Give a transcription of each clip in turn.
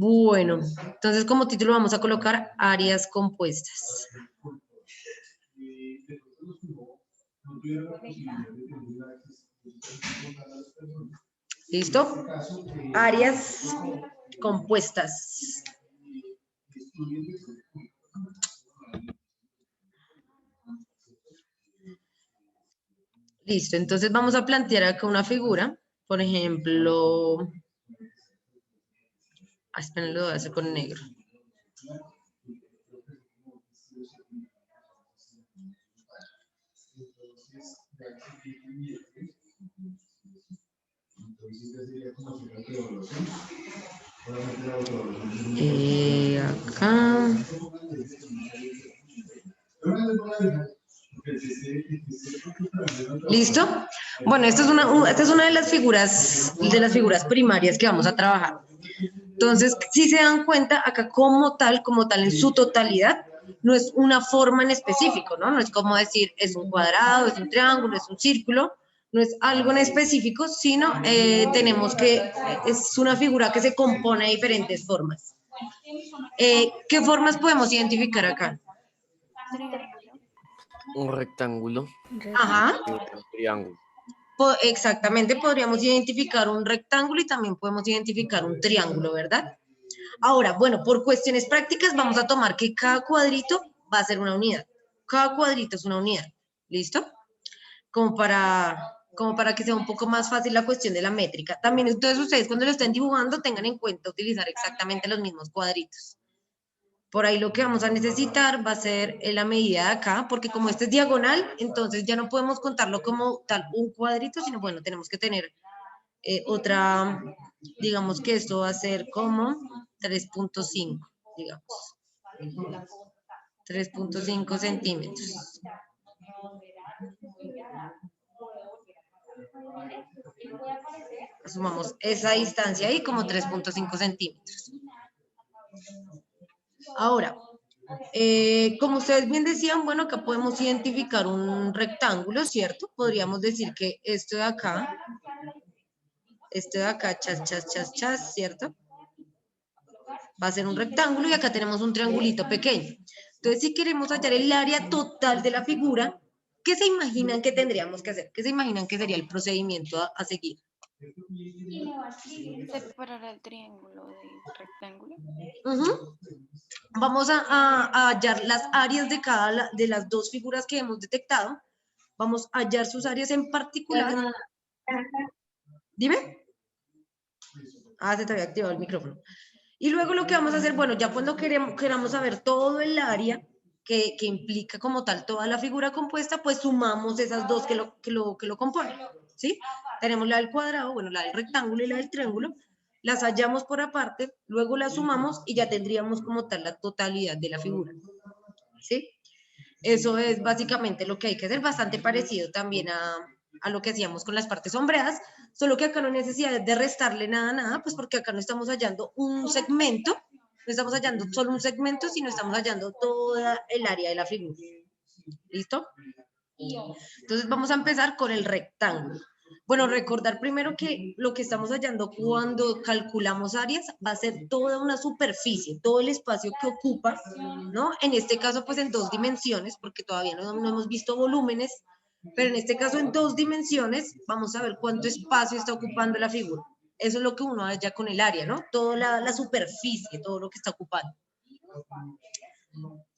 Bueno, entonces como título vamos a colocar áreas compuestas. ¿Listo? Áreas compuestas. Listo, entonces vamos a plantear acá una figura. Por ejemplo, esperen, lo voy a hacer con negro. Acá. ¿Listo? Bueno, esta es una de las figuras primarias que vamos a trabajar. Entonces, si se dan cuenta, acá como tal en su totalidad, no es una forma en específico, ¿no? No es como decir, es un cuadrado, es un triángulo, es un círculo, no es algo en específico, sino es una figura que se compone de diferentes formas. ¿Qué formas podemos identificar acá? Triángulo. Un rectángulo. Ajá. Y un triángulo. Exactamente, podríamos identificar un rectángulo y también podemos identificar un triángulo, ¿verdad? Ahora, bueno, por cuestiones prácticas vamos a tomar que cada cuadrito va a ser una unidad. Cada cuadrito es una unidad, ¿listo? Como para que sea un poco más fácil la cuestión de la métrica. También entonces ustedes cuando lo estén dibujando tengan en cuenta utilizar exactamente los mismos cuadritos. Por ahí lo que vamos a necesitar va a ser la medida de acá, porque como este es diagonal, entonces ya no podemos contarlo como tal un cuadrito, sino bueno, tenemos que tener otra, digamos que esto va a ser como 3.5, digamos. 3.5 centímetros. Sumamos esa distancia ahí como 3.5 centímetros. Ahora, como ustedes bien decían, bueno, acá podemos identificar un rectángulo, ¿cierto? Podríamos decir que esto de acá, chas, chas, chas, chas, ¿cierto? Va a ser un rectángulo y acá tenemos un triangulito pequeño. Entonces, si queremos hallar el área total de la figura, ¿qué se imaginan que tendríamos que hacer? ¿Qué se imaginan que sería el procedimiento a seguir? Separar el triángulo del rectángulo. Vamos a hallar las áreas de cada de las dos figuras que hemos detectado. Vamos a hallar sus áreas en particular. Dime. Se te había activado el micrófono. Y luego lo que vamos a hacer, bueno, ya cuando queramos saber todo el área que implica como tal toda la figura compuesta, pues sumamos esas dos que lo componen, ¿sí? Tenemos la del cuadrado, bueno, la del rectángulo y la del triángulo, las hallamos por aparte, luego las sumamos y ya tendríamos como tal la totalidad de la figura, ¿sí? Eso es básicamente lo que hay que hacer, bastante parecido también a lo que hacíamos con las partes sombreadas, solo que acá no hay necesidad de restarle nada, pues porque acá no estamos hallando un segmento, no estamos hallando solo un segmento, sino estamos hallando toda el área de la figura. ¿Listo? Entonces vamos a empezar con el rectángulo. Bueno, recordar primero que lo que estamos hallando cuando calculamos áreas va a ser toda una superficie, todo el espacio que ocupa, ¿no? En este caso, pues en dos dimensiones, porque todavía no hemos visto volúmenes, pero en este caso en dos dimensiones vamos a ver cuánto espacio está ocupando la figura. Eso es lo que uno halla con el área, ¿no? Toda la superficie, todo lo que está ocupando.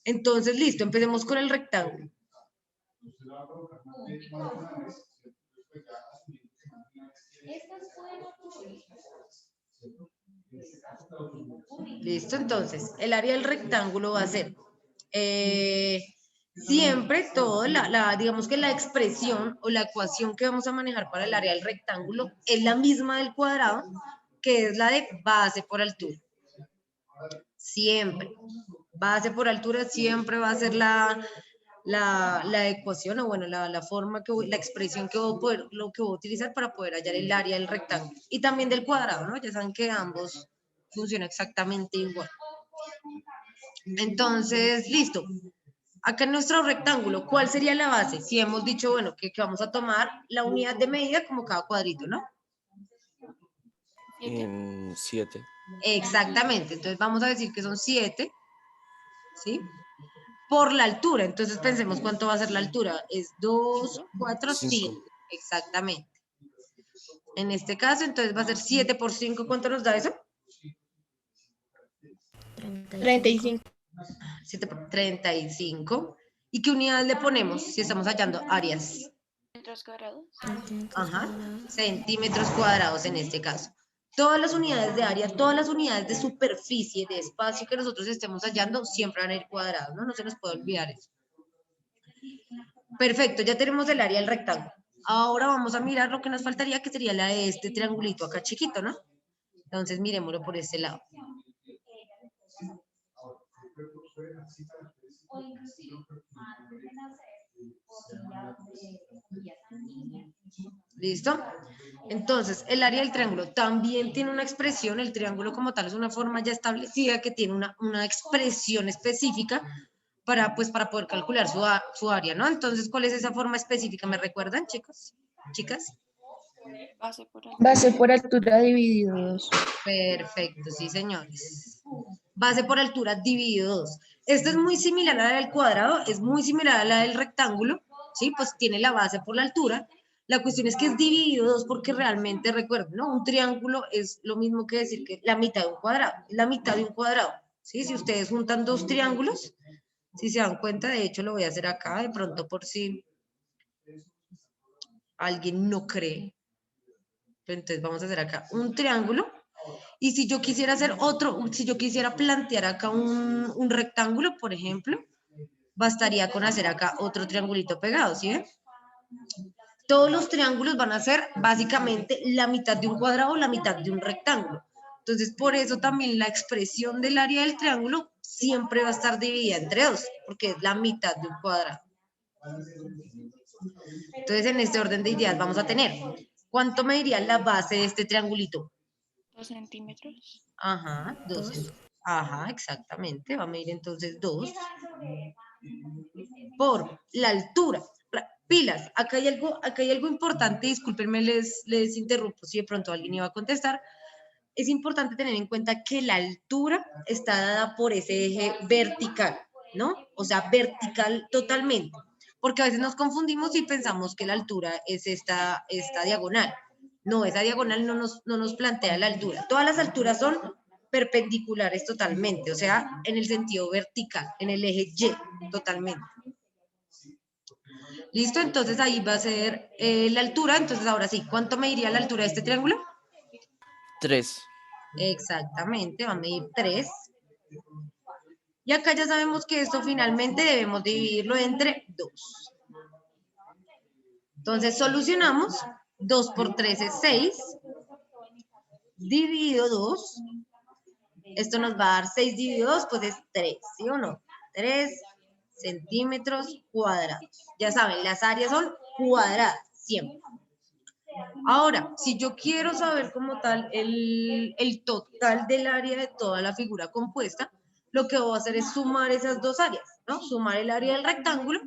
Entonces, listo, empecemos con el rectángulo. Listo, entonces, el área del rectángulo va a ser siempre todo, digamos que la expresión o la ecuación que vamos a manejar para el área del rectángulo es la misma del cuadrado, que es la de base por altura. Siempre. Base por altura siempre va a ser la ecuación o bueno, la forma la expresión que voy a utilizar para poder hallar el área del rectángulo. Y también del cuadrado, ¿no? Ya saben que ambos funcionan exactamente igual. Entonces, listo. Acá en nuestro rectángulo, ¿cuál sería la base? Si hemos dicho, bueno, que vamos a tomar la unidad de medida como cada cuadrito, ¿no? 7. Exactamente, entonces vamos a decir que son 7, ¿sí? Por la altura, entonces pensemos cuánto va a ser la altura. Es 2, 4, 5, 5. exactamente. En este caso, entonces va a ser 7 por 5, ¿cuánto nos da eso? 35. 7 por 35. ¿Y qué unidad le ponemos si estamos hallando áreas? ¿Metros cuadrados? Ajá, centímetros cuadrados en este caso. Todas las unidades de área, todas las unidades de superficie, de espacio que nosotros estemos hallando, siempre van a ir cuadrados, ¿no? No se nos puede olvidar eso. Perfecto, ya tenemos el área del rectángulo. Ahora vamos a mirar lo que nos faltaría, que sería la de este triangulito acá chiquito, ¿no? Entonces miremoslo por este lado. ¿Listo? Entonces, el área del triángulo también tiene una expresión, el triángulo como tal es una forma ya establecida que tiene una expresión específica para poder calcular su área, ¿no? Entonces, ¿cuál es esa forma específica? ¿Me recuerdan, chicos? ¿Chicas? Base por altura. Base por altura dividido 2. Perfecto, sí, señores. Base por altura dividido 2. Esta es muy similar a la del cuadrado, es muy similar a la del rectángulo, ¿sí? Pues tiene la base por la altura. La cuestión es que es dividido 2 porque realmente, recuerden, ¿no? Un triángulo es lo mismo que decir que la mitad de un cuadrado, la mitad de un cuadrado, ¿sí? Si ustedes juntan dos triángulos, si se dan cuenta, de hecho lo voy a hacer acá, de pronto por si alguien no cree. Entonces vamos a hacer acá un triángulo. Y si yo quisiera hacer si yo quisiera plantear acá un rectángulo, por ejemplo, bastaría con hacer acá otro triangulito pegado, ¿sí ven? Todos los triángulos van a ser básicamente la mitad de un cuadrado o la mitad de un rectángulo. Entonces, por eso también la expresión del área del triángulo siempre va a estar dividida entre 2, porque es la mitad de un cuadrado. Entonces, en este orden de ideas vamos a tener, ¿cuánto mediría la base de este triangulito? 2 centímetros. Ajá, 2. Ajá, exactamente. Va a medir entonces 2 por la altura. Pilas, acá hay algo importante, discúlpenme, les interrumpo si de pronto alguien iba a contestar. Es importante tener en cuenta que la altura está dada por ese eje vertical, ¿no? O sea, vertical totalmente. Porque a veces nos confundimos y pensamos que la altura es esta diagonal. No, esa diagonal no nos plantea la altura. Todas las alturas son perpendiculares totalmente, o sea, en el sentido vertical, en el eje Y, totalmente. ¿Listo? Entonces ahí va a ser la altura. Entonces ahora sí, ¿cuánto mediría la altura de este triángulo? 3. Exactamente, va a medir 3. Y acá ya sabemos que esto finalmente debemos dividirlo entre 2. Entonces solucionamos. 2 por 3 es 6. Dividido 2. Esto nos va a dar 6 dividido 2, pues es 3, ¿sí o no? 3 centímetros cuadrados. Ya saben, las áreas son cuadradas, siempre. Ahora, si yo quiero saber como tal el total del área de toda la figura compuesta, lo que voy a hacer es sumar esas dos áreas, ¿no? Sumar el área del rectángulo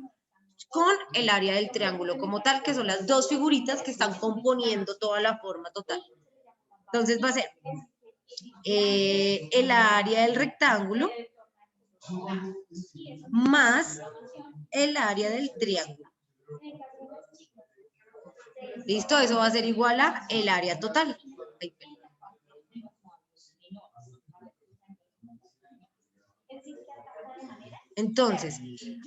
con el área del triángulo como tal, que son las dos figuritas que están componiendo toda la forma total. Entonces va a ser el área del rectángulo más el área del triángulo. ¿Listo? Eso va a ser igual a el área total. Entonces,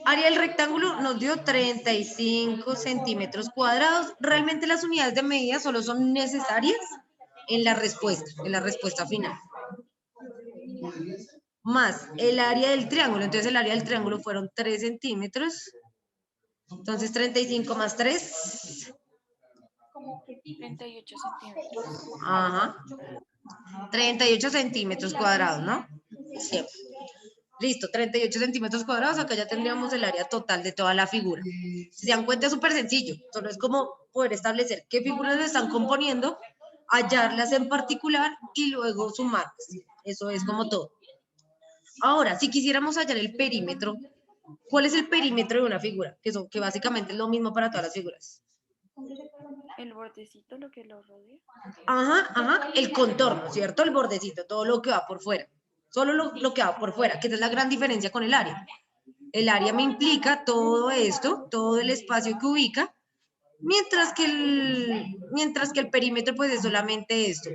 área del rectángulo nos dio 35 centímetros cuadrados. Realmente las unidades de medida solo son necesarias en la respuesta final. Más el área del triángulo. Entonces, el área del triángulo fueron 3 centímetros. Entonces, 35 más 3. 38 centímetros. Ajá. 38 centímetros cuadrados, ¿no? Siempre. Listo, 38 centímetros cuadrados. Acá ya tendríamos el área total de toda la figura. Si se dan cuenta, es súper sencillo. Solo es como poder establecer qué figuras se están componiendo, hallarlas en particular y luego sumarlas. Eso es como todo. Ahora, si quisiéramos hallar el perímetro, ¿cuál es el perímetro de una figura? Que básicamente es lo mismo para todas las figuras. El bordecito, lo que lo rodea. Ajá, el contorno, ¿cierto? El bordecito, todo lo que va por fuera. Solo lo que va por fuera, que esa es la gran diferencia con el área. El área me implica todo esto, todo el espacio que ubica, mientras que el perímetro pues es solamente esto.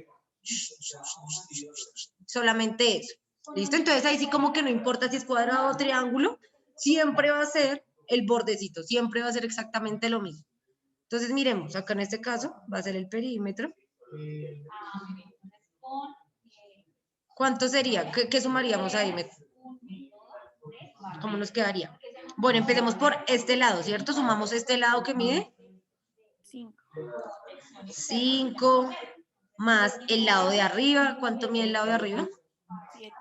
Solamente eso. ¿Listo? Entonces ahí sí como que no importa si es cuadrado o triángulo, siempre va a ser el bordecito, siempre va a ser exactamente lo mismo. Entonces miremos, acá en este caso va a ser el perímetro. ¿Cuánto sería? ¿Qué sumaríamos ahí? ¿Cómo nos quedaría? Bueno, empecemos por este lado, ¿cierto? Sumamos este lado que mide 5. 5 más el lado de arriba. ¿Cuánto mide el lado de arriba? 7.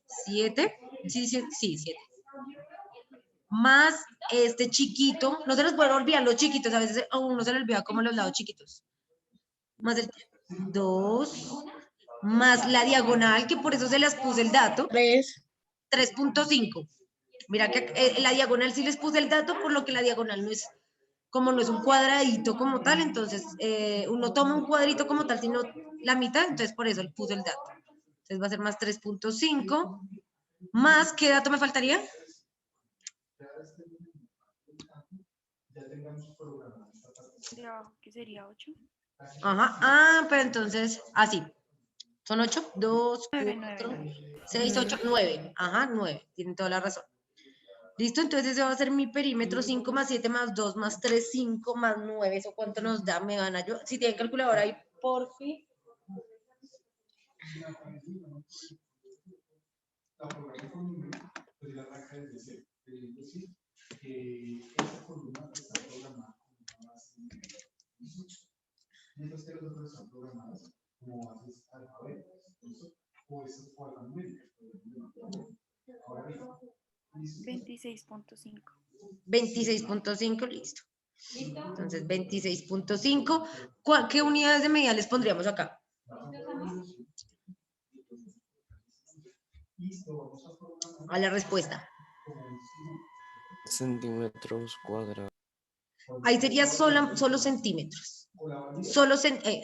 7. Sí, 7. Más este chiquito. No se nos pueden olvidar los chiquitos. A veces a uno se le olvida como los lados chiquitos. Más el 2. Más la diagonal, que por eso se las puse el dato. 3. 3.5. Mira que la diagonal sí les puse el dato, por lo que la diagonal no es, como no es un cuadradito como tal, entonces uno toma un cuadrito como tal, sino la mitad, entonces por eso le puse el dato. Entonces va a ser más 3.5, más, ¿qué dato me faltaría? De abajo, que sería 8. Ajá, pero entonces, así. ¿Son 8? 2, 9, 4, 9. 6, 8, 9. Ajá, 9. Tienen toda la razón. Listo, entonces ese va a ser mi perímetro, 5 más 7 más 2 más 3, 5 más 9. ¿Eso cuánto nos da? Me van a ayudar. Si tienen calculadora ahí, por fin. Veintiséis punto cinco. 26.5, listo. Entonces, 26.5. ¿Qué unidades de medida les pondríamos acá? A la respuesta. Centímetros cuadrados. Ahí sería solo centímetros.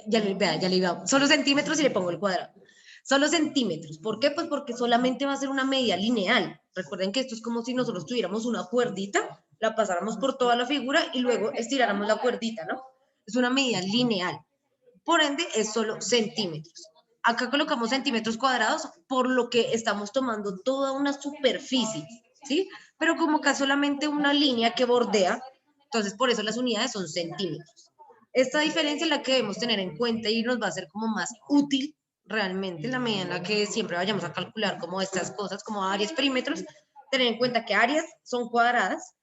Ya le iba. Solo centímetros y le pongo el cuadrado. Solo centímetros. ¿Por qué? Pues porque solamente va a ser una medida lineal. Recuerden que esto es como si nosotros tuviéramos una cuerdita, la pasáramos por toda la figura y luego estiráramos la cuerdita, ¿no? Es una medida lineal. Por ende, es solo centímetros. Acá colocamos centímetros cuadrados por lo que estamos tomando toda una superficie, ¿sí? Pero como acá solamente una línea que bordea, entonces por eso las unidades son centímetros. Esta diferencia es la que debemos tener en cuenta y nos va a ser como más útil realmente en la medida en la que siempre vayamos a calcular como estas cosas, como áreas, perímetros, tener en cuenta que áreas son cuadradas,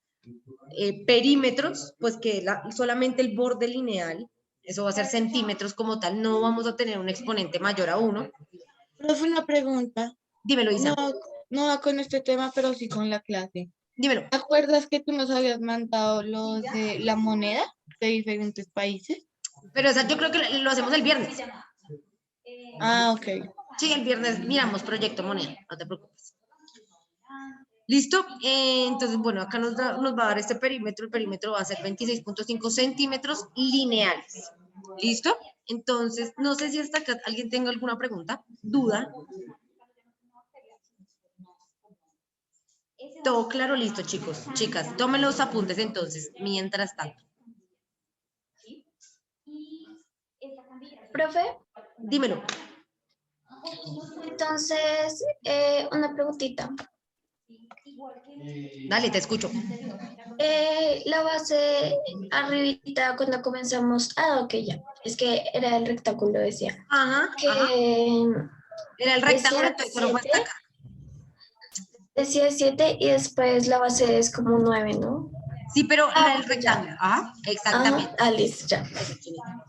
perímetros, pues que solamente el borde lineal, eso va a ser centímetros como tal, no vamos a tener un exponente mayor a 1. Profe, una pregunta. Dímelo, Isa, No, no va con este tema, pero sí con la clase. dímelo. ¿Te acuerdas que tú nos habías mandado los de la moneda de diferentes países? Pero esa yo creo que lo hacemos el viernes. Ah, ok. Sí, el viernes miramos proyecto moneda, no te preocupes. ¿Listo? Entonces, bueno, acá nos va a dar este perímetro. El perímetro va a ser 26.5 centímetros lineales. ¿Listo? Entonces, no sé si hasta acá alguien tenga alguna pregunta, duda. Todo claro, listo, chicos. Chicas, tomen los apuntes entonces, mientras tanto. Profe, Dímelo. entonces, una preguntita. Dale, te escucho. La base arribita cuando comenzamos, ok, ya, es que era el rectángulo, decía, Ajá, ajá. que Era el rectángulo, decía entonces solo fue 7, hasta acá. decía 7 y después la base es como 9, ¿no? Sí, pero el Pues ya, rectángulo. Ajá, exactamente. listo, ya. Eso, chinita.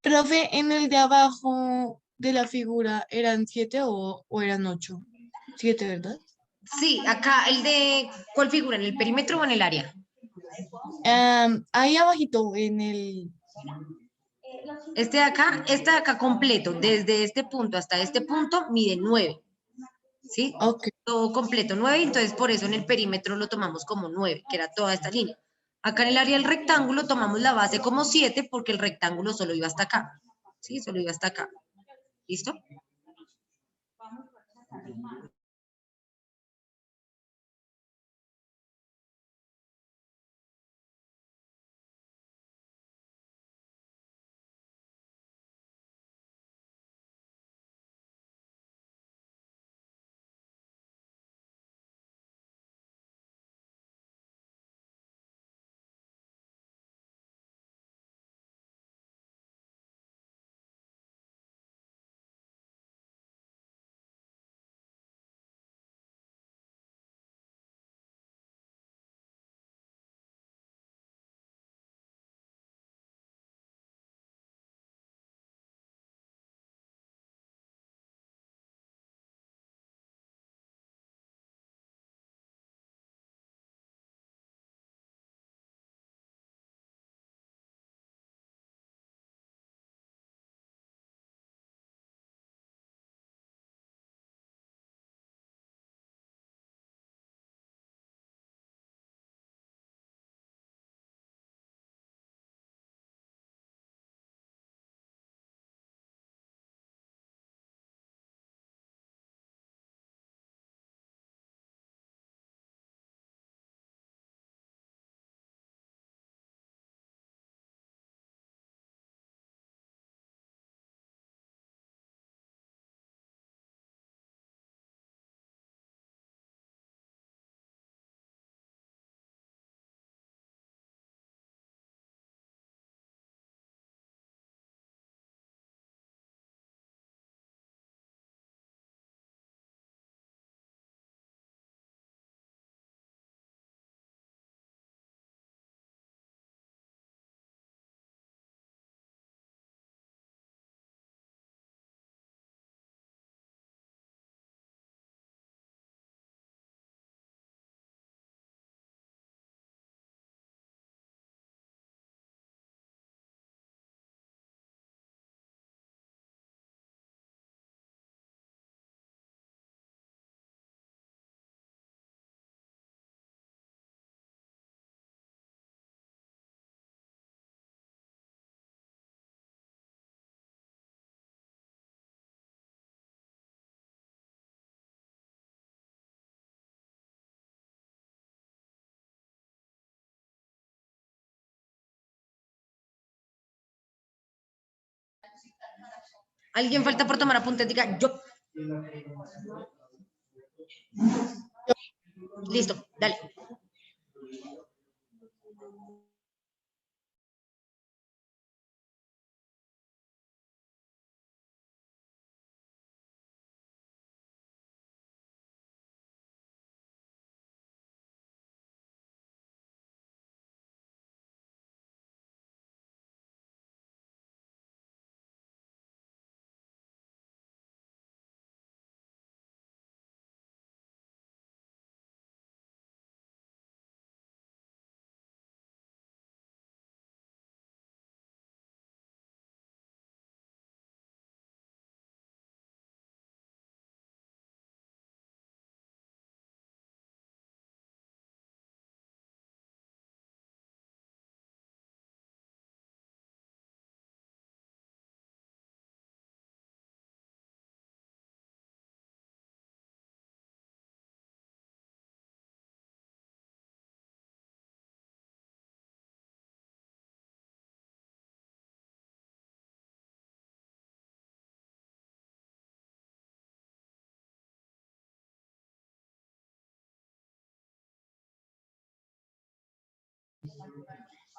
Profe, en el de abajo de la figura, ¿eran 7 o eran 8? 7, ¿verdad? Sí, acá el de, ¿cuál figura? ¿En el perímetro o en el área? Ahí abajito, en el... Este de acá completo, desde este punto hasta este punto, mide 9, ¿sí? Ok, Todo completo 9, entonces por eso en el perímetro lo tomamos como 9, que era toda esta línea. Acá en el área del rectángulo tomamos la base como 7 porque el rectángulo solo iba hasta acá, ¿sí? Solo iba hasta acá. ¿Listo? ¿Alguien falta por tomar apuntes? Diga, yo. Listo, dale.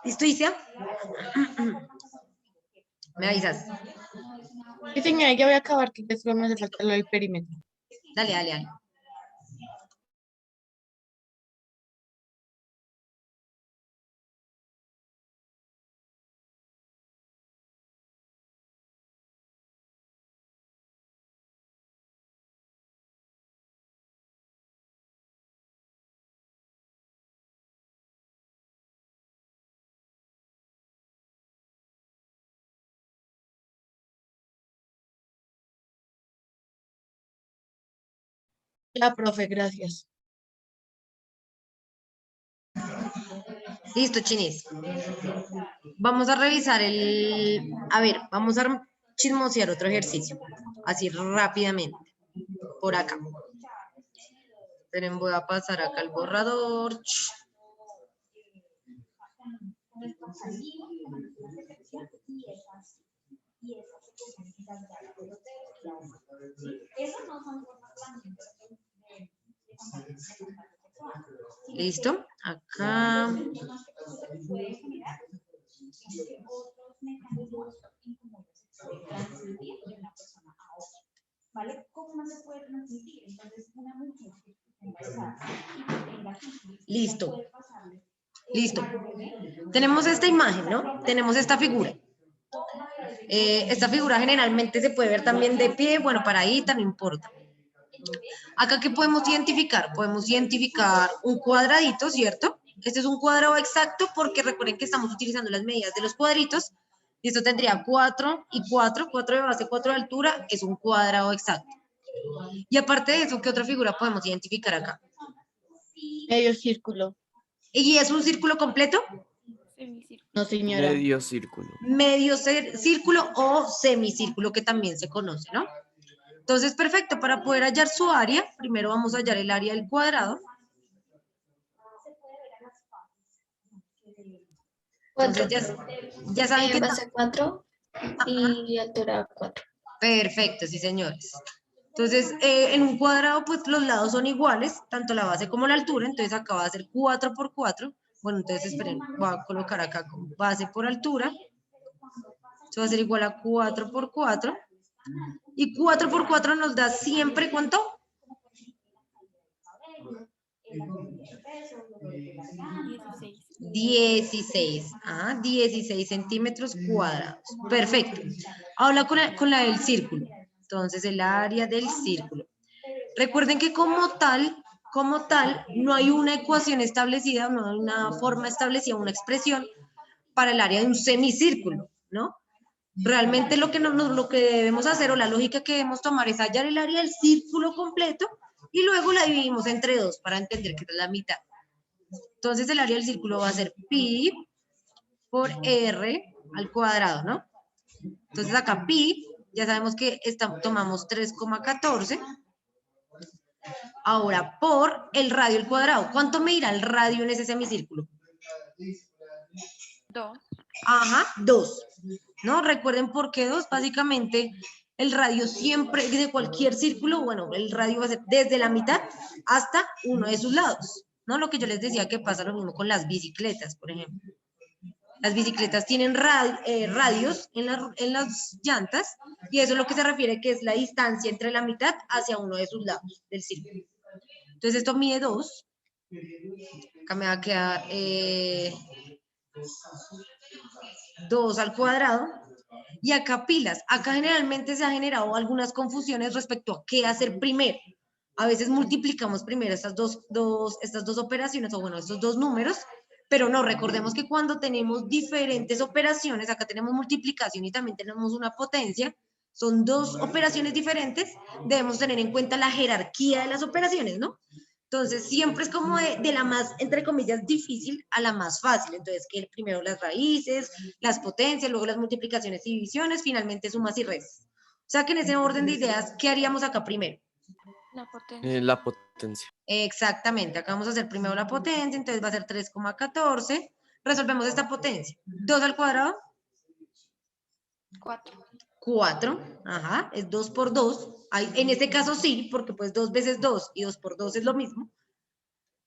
¿Listo, Isia? Me avisas. sí, señora, ya voy a acabar, que ya solo me hace falta lo del perímetro. Dale, dale, dale. Ya, profe, gracias. Listo, chinis. Vamos a revisar a ver, vamos a chismosear otro ejercicio, así rápidamente, por acá. Esperen, voy a pasar acá el borrador. Listo, acá. Listo. Listo. Tenemos esta imagen, ¿no? Tenemos esta figura. Esta figura generalmente se puede ver también de pie, bueno, paradita, no importa. Acá, ¿qué podemos identificar? Podemos identificar un cuadradito, ¿cierto? Este es un cuadrado exacto porque recuerden que estamos utilizando las medidas de los cuadritos. Y esto tendría 4 y 4, 4 de base, 4 de altura, es un cuadrado exacto. Y aparte de eso, ¿qué otra figura podemos identificar acá? Medio círculo. ¿Y es un círculo completo? Semicírculo. No, señora. Medio círculo. Medio círculo o semicírculo, que también se conoce, ¿no? Entonces, perfecto, para poder hallar su área, primero vamos a hallar el área del cuadrado. Entonces, ya saben que... Base 4 y altura 4. Perfecto, sí, señores. Entonces, en un cuadrado, pues los lados son iguales, tanto la base como la altura, entonces acá va a ser 4 por 4. Bueno, entonces esperen, voy a colocar acá con base por altura. Esto va a ser igual a 4 por 4. Y 4 por 4 nos da siempre, ¿cuánto? 16. 16 centímetros cuadrados. Perfecto. Habla con la del círculo. Entonces, el área del círculo. Recuerden que como tal, no hay una ecuación establecida, no hay una forma establecida, una expresión para el área de un semicírculo, ¿no? Realmente lo que debemos hacer o la lógica que debemos tomar es hallar el área del círculo completo y luego la dividimos entre 2 para entender que es la mitad. Entonces el área del círculo va a ser pi por r al cuadrado, ¿no? Entonces acá pi, ya sabemos que tomamos 3,14. Ahora por el radio al cuadrado. ¿Cuánto me dirá el radio en ese semicírculo? 2. Ajá, 2. ¿No? Recuerden por qué 2. Básicamente, el radio siempre, de cualquier círculo, bueno, el radio va a ser desde la mitad hasta uno de sus lados. ¿No? Lo que yo les decía que pasa lo mismo con las bicicletas, por ejemplo. Las bicicletas tienen radios en las llantas y eso es lo que se refiere que es la distancia entre la mitad hacia uno de sus lados del círculo. Entonces esto mide 2. Acá me va a quedar 2 al cuadrado. Y acá pilas. Acá generalmente se han generado algunas confusiones respecto a qué hacer primero. A veces multiplicamos primero estas dos operaciones, o bueno, estos dos números, pero no, recordemos que cuando tenemos diferentes operaciones, acá tenemos multiplicación y también tenemos una potencia, son dos operaciones diferentes, debemos tener en cuenta la jerarquía de las operaciones, ¿no? Entonces, siempre es como de la más, entre comillas, difícil a la más fácil. Entonces, que primero las raíces, las potencias, luego las multiplicaciones y divisiones, finalmente sumas y restas. O sea que en ese orden de ideas, ¿qué haríamos acá primero? La potencia. La potencia. Exactamente, acá vamos a hacer primero la potencia, entonces va a ser 3,14. Resolvemos esta potencia. 2 al cuadrado. 4. 4, ajá, es 2 por 2. En este caso sí, porque pues 2 veces 2 y 2 por 2 es lo mismo.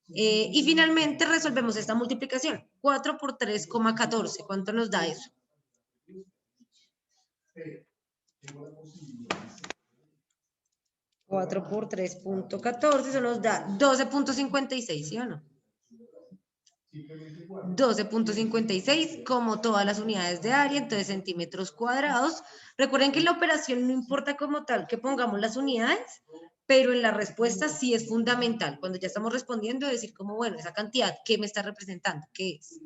Y finalmente resolvemos esta multiplicación. 4 por 3,14. ¿Cuánto nos da eso? ¿4 por 3,14? Eso nos da 12,56, ¿sí o no? 12,56 como todas las unidades de área, entonces centímetros cuadrados. Recuerden que en la operación no importa como tal que pongamos las unidades, pero en la respuesta sí es fundamental. Cuando ya estamos respondiendo, decir como, bueno, esa cantidad, ¿qué me está representando? ¿Qué es?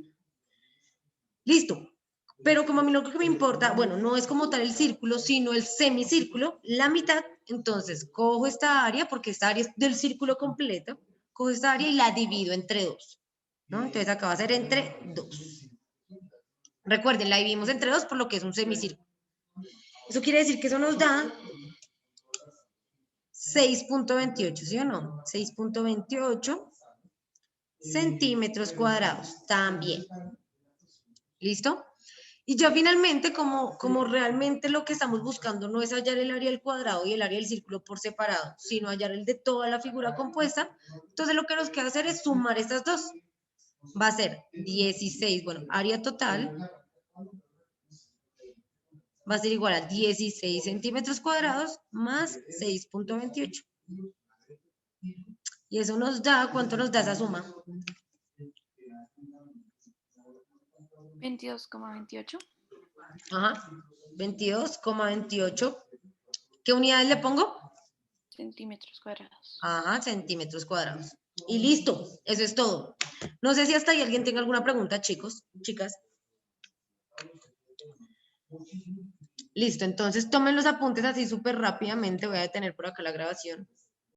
Listo. Pero como a mí lo que me importa, bueno, no es como tal el círculo, sino el semicírculo, la mitad, entonces cojo esta área, porque esta área es del círculo completo, cojo esta área y la divido entre 2, ¿no? Entonces acá va a ser entre 2. Recuerden, la dividimos entre 2 por lo que es un semicírculo. Eso quiere decir que eso nos da 6.28, ¿sí o no? 6.28 centímetros cuadrados también. ¿Listo? Y ya finalmente, como realmente lo que estamos buscando no es hallar el área del cuadrado y el área del círculo por separado, sino hallar el de toda la figura compuesta, entonces lo que nos queda hacer es sumar estas dos. Va a ser 16, bueno, área total va a ser igual a 16 centímetros cuadrados más 6.28. Y eso nos da, ¿cuánto nos da esa suma? 22,28. Ajá, 22,28. ¿Qué unidades le pongo? Centímetros cuadrados. Ajá, centímetros cuadrados. Y listo, eso es todo. No sé si hasta ahí alguien tenga alguna pregunta, chicos, chicas. Listo, entonces tomen los apuntes así súper rápidamente. Voy a detener por acá la grabación.